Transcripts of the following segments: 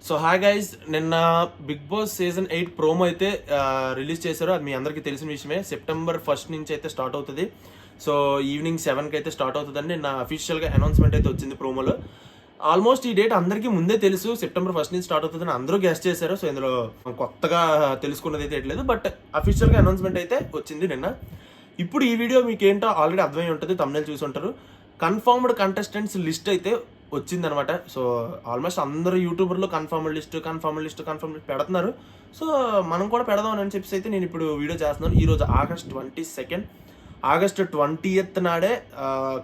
So hi guys, నిన్న big boss season 8 promo అయితే release చేశారు. అది మీ అందరికీ తెలిసిన విషయమే. సెప్టెంబర్ 1 నుంచి అయితే స్టార్ట్ అవుతుంది. సో ఈవినింగ్ 7కి అయితే స్టార్ట్ అవుతుందని నిన్న అఫీషియల్గా అనౌన్స్మెంట్ అయితే వచ్చింది ప్రోమోలో. ఆల్మోస్ట్ ఈ డేట్ అందరికీ ముందే తెలుసు, సెప్టెంబర్ 1 నుంచి స్టార్ట్ అవుతుందని అందరూ గెస్ట్ చేశారు. సో ఇందులో కొత్తగా తెలుసుకున్నది అయితే లేదు, బట్ అఫీషియల్గా అనౌన్స్మెంట్ అయితే వచ్చింది నిన్న. ఇప్పుడు ఈ వీడియో మీకు ఏంటో ఆల్రెడీ అర్థమై ఉంటుంది, తమ్నెల్ చూసి ఉంటారు. కన్ఫర్మ్డ్ కంటెస్టెంట్స్ లిస్ట్ అయితే వచ్చిందనమాట. సో ఆల్మోస్ట్ అందరూ యూట్యూబర్లో కన్ఫర్మ్ లిస్ట్ పెడుతున్నారు. సో మనం కూడా పెడదాం అని చెప్పేసి అయితే నేను ఇప్పుడు వీడియో చేస్తున్నాను. ఈరోజు ఆగస్ట్ 20th నాడే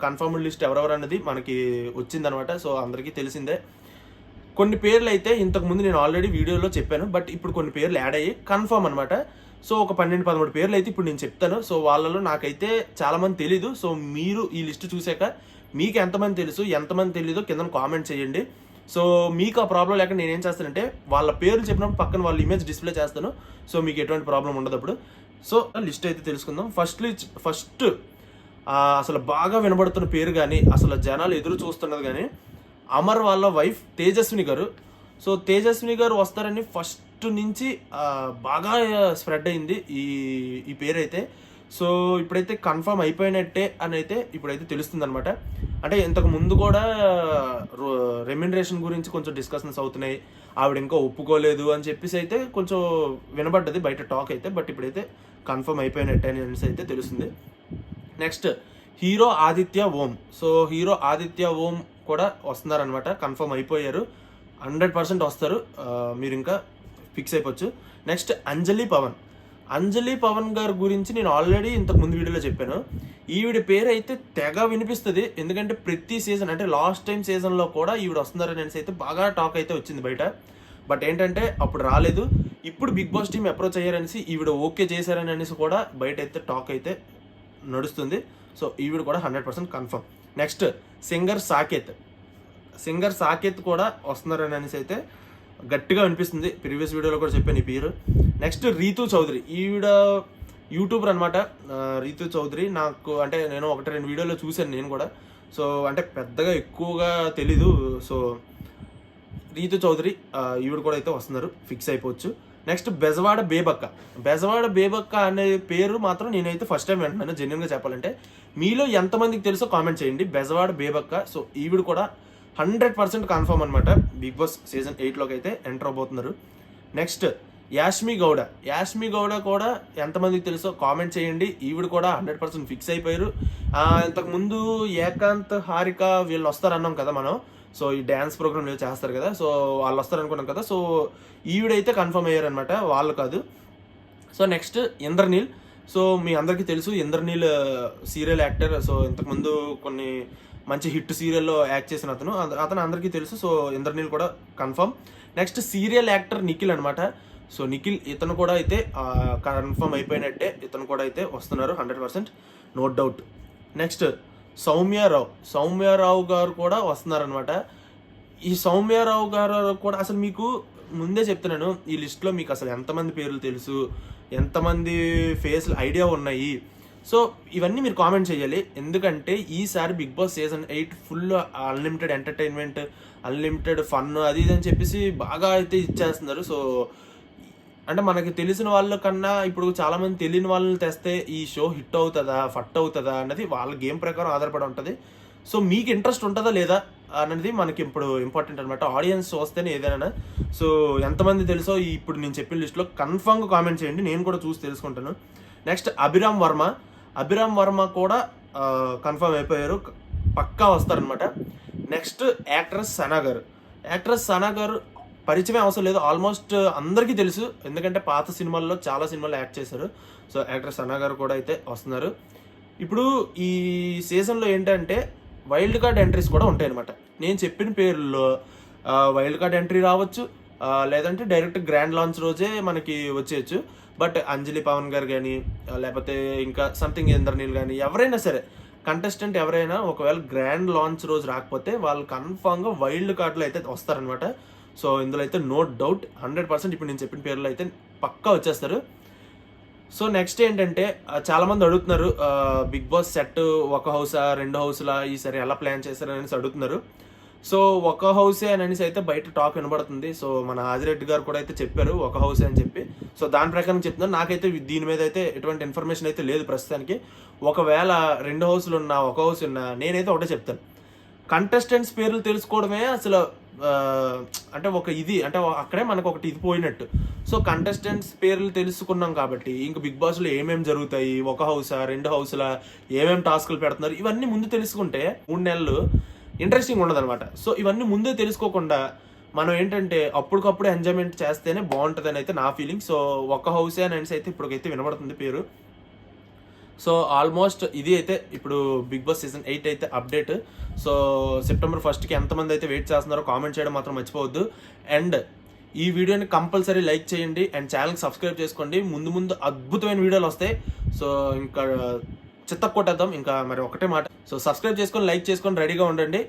కన్ఫర్మ్డ్ లిస్ట్ ఎవరెవరు అన్నది మనకి వచ్చిందనమాట. సో అందరికీ తెలిసిందే. కొన్ని పేర్లు అయితే ఇంతకుముందు నేను ఆల్రెడీ వీడియోలో చెప్పాను, బట్ ఇప్పుడు కొన్ని పేర్లు యాడ్ అయ్యి కన్ఫర్మ్ అనమాట. సో ఒక 12-13 పేర్లు అయితే ఇప్పుడు నేను చెప్తాను. సో వాళ్ళలో నాకైతే చాలామంది తెలీదు. సో మీరు ఈ లిస్ట్ చూసాక మీకు ఎంతమంది తెలుసు, ఎంతమంది తెలీదో కింద కామెంట్ చేయండి. సో మీకు ఆ ప్రాబ్లం లేక నేను ఏం చేస్తానంటే వాళ్ళ పేర్లు చెప్పినప్పుడు పక్కన వాళ్ళ ఇమేజ్ డిస్ప్లే చేస్తాను. సో మీకు ఎటువంటి ప్రాబ్లం ఉండదు అప్పుడు. సో లిస్ట్ అయితే తెలుసుకుందాం. ఫస్ట్ అసలు బాగా వినబడుతున్న పేరు కానీ అసలు జనాలు ఎదురు చూస్తున్నది కానీ అమర్ వాళ్ళ వైఫ్ తేజస్విని గారు. సో తేజస్విని గారు వస్తారని ఫస్ట్ నుంచి బాగా స్ప్రెడ్ అయింది ఈ పేరు అయితే. సో ఇప్పుడైతే కన్ఫర్మ్ అయిపోయినట్టే అని అయితే ఇప్పుడైతే తెలుస్తుంది అనమాట. అంటే ఇంతకు ముందు కూడా రెమ్యునరేషన్ గురించి కొంచెం డిస్కషన్స్ అవుతున్నాయి, ఆవిడ ఇంకా ఒప్పుకోలేదు అని చెప్పేసి అయితే కొంచెం వినబడ్డది బయట టాక్ అయితే. బట్ ఇప్పుడైతే కన్ఫర్మ్ అయిపోయినట్టే అనేసి అయితే తెలుస్తుంది. నెక్స్ట్ హీరో ఆదిత్య ఓం. సో హీరో ఆదిత్య ఓం కూడా వస్తున్నారనమాట, కన్ఫర్మ్ అయిపోయారు. 100% వస్తారు, మీరు ఇంకా ఫిక్స్ అయిపోవచ్చు. నెక్స్ట్ అంజలి పవన్ గారి గురించి నేను ఆల్రెడీ ఇంతకు ముందు వీడియోలో చెప్పాను. ఈవిడ పేరు అయితే తెగ వినిపిస్తుంది, ఎందుకంటే ప్రతి సీజన్ అంటే లాస్ట్ టైం సీజన్లో కూడా ఈవిడ వస్తున్నారని అయితే బాగా టాక్ అయితే వచ్చింది బయట. బట్ ఏంటంటే అప్పుడు రాలేదు. ఇప్పుడు బిగ్ బాస్ టీమ్ అప్రోచ్ అయ్యారనేసి ఈవిడ ఓకే చేశారని అనేసి కూడా బయట అయితే టాక్ అయితే నడుస్తుంది. సో ఈవిడ కూడా 100% కన్ఫర్మ్. నెక్స్ట్ సింగర్ సాకేత్ కూడా వస్తున్నారని అనేసి అయితే గట్టిగా అనిపిస్తుంది. ప్రీవియస్ వీడియోలో కూడా చెప్పాను ఈ పేరు. నెక్స్ట్ రీతు చౌదరి. ఈవిడ యూట్యూబర్ అనమాట. రీతు చౌదరి నాకు అంటే నేను 1-2 వీడియోలో చూశాను నేను కూడా. సో అంటే పెద్దగా ఎక్కువగా తెలీదు. సో రీతు చౌదరి ఈవిడ కూడా అయితే వస్తున్నారు, ఫిక్స్ అయిపోవచ్చు. నెక్స్ట్ బెజవాడ బేబక్క అనే పేరు మాత్రం నేనైతే ఫస్ట్ టైం వింటున్నాను, జెన్యున్గా చెప్పాలంటే. మీలో ఎంతమందికి తెలుసో కామెంట్ చేయండి. బెజవాడ బేబక్క. సో ఈవిడ కూడా 100% కన్ఫర్మ్ అనమాట. బిగ్ బాస్ సీజన్ 8లోకి అయితే ఎంటర్ అవబోతున్నారు. నెక్స్ట్ యాష్మి గౌడ కూడా ఎంతమందికి తెలుసో కామెంట్ చేయండి. ఈవిడ కూడా 100% ఫిక్స్ అయిపోయారు. ఇంతకుముందు ఏకాంత్ హారిక వీళ్ళు వస్తారన్నాం కదా మనం. సో ఈ డ్యాన్స్ ప్రోగ్రామ్ చేస్తారు కదా, సో వాళ్ళు వస్తారనుకున్నాం కదా. సో ఈవిడైతే కన్ఫర్మ్ అయ్యారనమాట, వాళ్ళు కాదు. So next Indraneel. సో మీ అందరికీ తెలుసు ఇంద్రనీల్ సీరియల్ యాక్టర్. సో ఇంతకుముందు కొన్ని మంచి హిట్ సీరియల్లో యాక్ట్ చేసిన అతను అందరికీ తెలుసు. సో ఇంద్రనీల్ కూడా confirm. Next serial actor Nikhil అనమాట. సో నిఖిల్ ఇతను కూడా అయితే కన్ఫర్మ్ అయిపోయినట్టే, ఇతను కూడా అయితే వస్తున్నారు 100%, నో డౌట్. నెక్స్ట్ సౌమ్యారావు గారు కూడా వస్తున్నారనమాట. ఈ సౌమ్యారావు గారు కూడా అసలు మీకు ముందే చెప్తున్నాను, ఈ లిస్ట్లో మీకు అసలు ఎంతమంది పేర్లు తెలుసు, ఎంతమంది ఫేస్లు ఐడియా ఉన్నాయి. సో ఇవన్నీ మీరు కామెంట్ చేయాలి, ఎందుకంటే ఈసారి big boss season 8 full unlimited entertainment, unlimited fun అది ఇది అని చెప్పేసి బాగా అయితే ఇచ్చేస్తున్నారు. సో అంటే మనకి తెలిసిన వాళ్ళ కన్నా ఇప్పుడు చాలామంది తెలియని వాళ్ళని తెస్తే ఈ షో హిట్ అవుతుందా ఫట్ అవుతుందా అన్నది వాళ్ళ గేమ్ ప్రకారం ఆధారపడి ఉంటుంది. సో మీకు ఇంట్రెస్ట్ ఉంటుందా లేదా అన్నది మనకి ఇప్పుడు ఇంపార్టెంట్ అనమాట. ఆడియన్స్ వస్తేనే ఏదైనా. సో ఎంతమంది తెలుసో ఇప్పుడు నేను చెప్పిన లిస్ట్లో కన్ఫర్మ్గా కామెంట్ చేయండి, నేను కూడా చూసి తెలుసుకుంటాను. నెక్స్ట్ అభిరామ్ వర్మ కూడా కన్ఫర్మ్ అయిపోయారు, పక్కా వస్తారనమాట. నెక్స్ట్ యాక్ట్రెస్ సనా గారు పరిచయం అవసరం లేదు, ఆల్మోస్ట్ అందరికీ తెలుసు, ఎందుకంటే పాత సినిమాల్లో చాలా సినిమాల్లో యాక్ట్ చేశారు. సో యాక్ట్రెస్ సనా గారు కూడా అయితే వస్తున్నారు. ఇప్పుడు ఈ సీజన్లో ఏంటంటే వైల్డ్ కార్డ్ ఎంట్రీస్ కూడా ఉంటాయి అనమాట. నేను చెప్పిన పేర్లలో వైల్డ్ కార్డ్ ఎంట్రీ రావచ్చు, లేదంటే డైరెక్ట్ గ్రాండ్ లాంచ్ రోజే మనకి వచ్చేయచ్చు. బట్ అంజలి పవన్ గారు కానీ లేకపోతే ఇంకా సంథింగ్ ఇంద్రనీల్ కానీ ఎవరైనా సరే కంటెస్టెంట్ ఎవరైనా ఒకవేళ గ్రాండ్ లాంచ్ రోజు రాకపోతే వాళ్ళు కన్ఫామ్గా వైల్డ్ కార్డ్లో అయితే వస్తారనమాట. సో ఇందులో అయితే నో డౌట్ 100% ఇప్పుడు నేను చెప్పిన పేర్లు అయితే పక్కా వచ్చేస్తారు. సో నెక్స్ట్ ఏంటంటే చాలామంది అడుగుతున్నారు బిగ్ బాస్ సెట్ ఒక హౌసా 2 హౌస్లా ఈసారి ఎలా ప్లాన్ చేశారు అనేసి అడుగుతున్నారు. సో ఒక హౌసే అని అనేసి అయితే బయట టాక్ వినబడుతుంది. సో మన ఆదిరెడ్డి గారు కూడా అయితే చెప్పారు ఒక హౌసే అని చెప్పి. సో దాని ప్రకారం చెప్తున్నాను. నాకైతే దీని మీద అయితే ఎటువంటి ఇన్ఫర్మేషన్ అయితే లేదు ప్రస్తుతానికి. ఒకవేళ 2 హౌస్లు ఉన్నా, ఒక హౌస్ ఉన్నా, నేనైతే ఒకటే చెప్తాను, కంటెస్టెంట్స్ పేర్లు తెలుసుకోవడమే అసలు అంటే ఒక ఇది అంటే అక్కడే మనకు ఒకటి ఇది పోయినట్టు. సో కంటెస్టెంట్స్ పేర్లు తెలుసుకున్నాం కాబట్టి ఇంక బిగ్ బాస్లో ఏమేమి జరుగుతాయి, ఒక హౌసా 2 హౌస్లా, ఏమేమి టాస్కులు పెడుతున్నారు, ఇవన్నీ ముందు తెలుసుకుంటే 3 నెలలు ఇంట్రెస్టింగ్ ఉండదన్నమాట. సో ఇవన్నీ ముందే తెలుసుకోకుండా మనం ఏంటంటే అప్పటికప్పుడు ఎంజాయ్మెంట్ చేస్తేనే బాగుంటుందని అయితే నా ఫీలింగ్. సో ఒక హౌసే అని అనేసి అయితే ఇప్పటికైతే వినబడుతుంది పేరు. సో ఆల్మోస్ట్ ఇది అయితే ఇప్పుడు బిగ్ బాస్ సీజన్ 8 అయితే అప్డేట్. సో సెప్టెంబర్ 1కి ఎంతమంది అయితే వెయిట్ చేస్తున్నారో కామెంట్ చేయడం మాత్రం మర్చిపోవద్దు. అండ్ ఈ వీడియోని కంపల్సరీ లైక్ చేయండి అండ్ ఛానల్కి సబ్స్క్రైబ్ చేసుకోండి. ముందు ముందు అద్భుతమైన వీడియోలు వస్తాయి. సో ఇంకా చిత్త కొట్టేద్దాం. ఇంకా మరి ఒకటే మాట, సో సబ్స్క్రైబ్ చేసుకొని లైక్ చేసుకొని రెడీగా ఉండండి.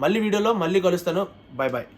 మళ్ళీ వీడియోలో మళ్ళీ కలుస్తాను. Bye bye.